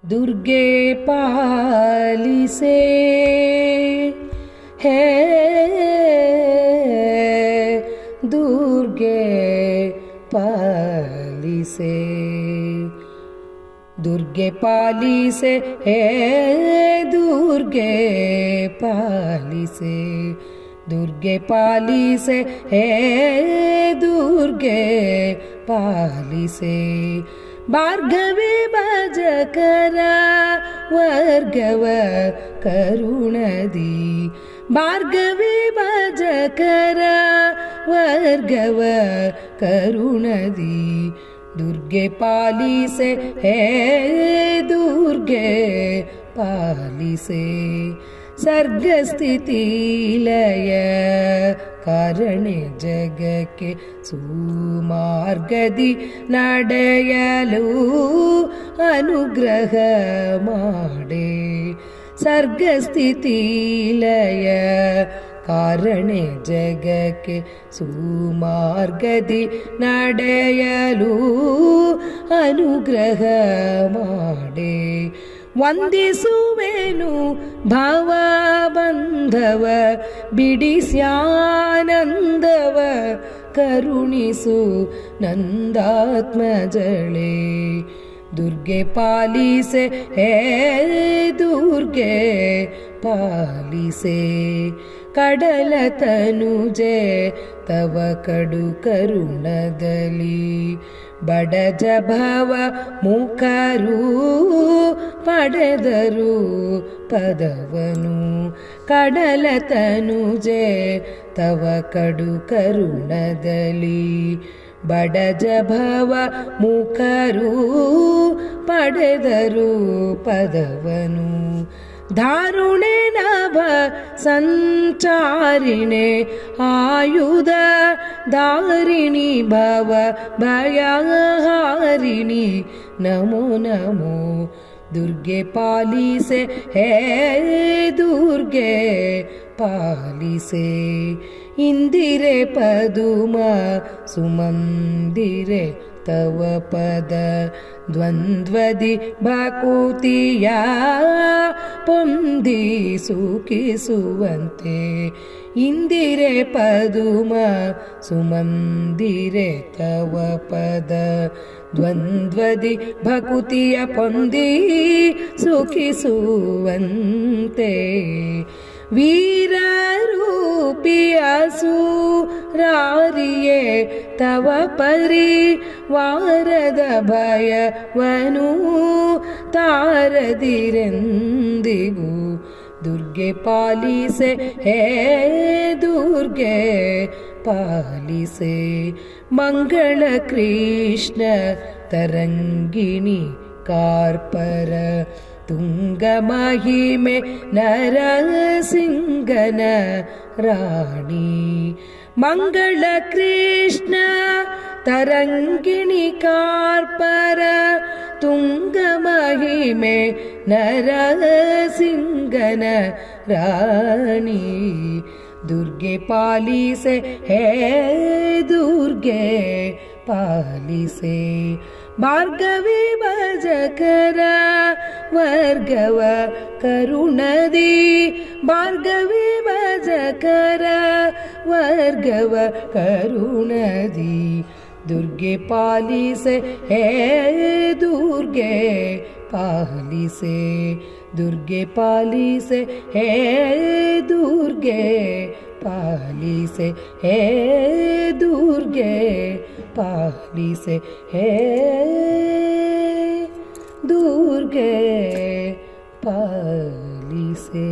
दुर्गे पालिसे हे दुर्गे पालिसे, दुर्गे पालिसे हे दुर्गे पालिसे, दुर्गे पालिसे हे दुर्गे पालिसे। भार्गवी भजकर वर्गव करुणदी, भार्गवी भजकर वर्गव करुणदी। दुर्गे पालिसे हे दुर्गे पालिसे, सर्गस्थिति लय कारणे जगಕ್ಕೆ ಸುಮಾರ್ಗದಿ ನಡೆಯಲು ಅನುಗ್ರಹ ಮಾಡೆ। ಸರ್ಗಸ್ಥಿತಿ ಲಯ ಕಾರಣೆ ಜಗಕ್ಕೆ ಸುಮಾರ್ಗದಿ ನಡೆಯಲು ಅನುಗ್ರಹ ಮಾಡೆ। ವಂದಿಸುವೆನು ಭಾವ ಬಂಧವ ಬಿಡಿಸ್ಯಾನಂದವ ಕರುಣಿಸು ನಂದಾತ್ಮಜಳೆ। दुर्गे पालिसे हे दुर्गे पालिसे, ಕಡಲ ತನುಜೆ ತವ ಕಡು ಕರುಣದಲ್ಲಿ ಬಡಜ ಭವ ಮುಖರು ಪಡೆದರು ಪದವನು। ಕಡಲ ತನುಜೆ ತವ ಕಡು ಕರುಣದಲ್ಲಿ ಬಡಜ ಭವ ಮುಖರು ಪಡೆದರು ಪದವನು। ಧಾರುಣೆ ನಭ ಸಂಚಾರಿಣೆ ಆಯುಧ ಧಾರಿಣಿ ಭವ ಭಯಹಾರಿಣಿ ನಮೋ ನಮೋ। दुर्गे पालिसे हे दुर्गे पालिसे, इंदिरे पदुम सुमंदिरे तव पद द्वंद्वदि भकुतिया ಪೊಂದಿ ಸುಖಿಸುವಂತೆ। ಇಂದಿರೆ ಪದುಮ ಸುಮಂದಿರೆ ತವ ಪದ ದ್ವಂದ್ವದಿ ಭಕುತಿಯ ಪೊಂದಿ ಸುಖಿಸುವಂತೆ। ವೀರರೂಪಿಯ ಸುರಾರಿಯೇ ತವ ಪರಿವಾರದ ಭಯವನು ತಾರದಿರೆಂದಿಗೂ। दुर्गे पालिसे हे दुर्गे पालिसे, मंगल कृष्ण तरंगिणी कार्पर ತುಂಗ ಮಹಿಮೆ ನರಸಿಂಗನ ರಾಣಿ। ಮಂಗಳ ಕೃಷ್ಣ ತರಂಗಿಣಿ ಕಾರ್ಪರ ತುಂಗ ಮಹಿಮೆ ನರಸಿಂಗನ ರಾಣಿ। दुर्गे पालिसे हे दुर्गे पालिसे, भार्गवी भजकर वर्गव करुणदी, भार्गवी भजकर वर्गव करुणदी। दुर्गे पालिसे हे दुर्गे पालिसे, दुर्गे पालिसे हे दुर्गे पालिसे, हे दुर्गे पालिसे, हे दुर्गे पालिसे।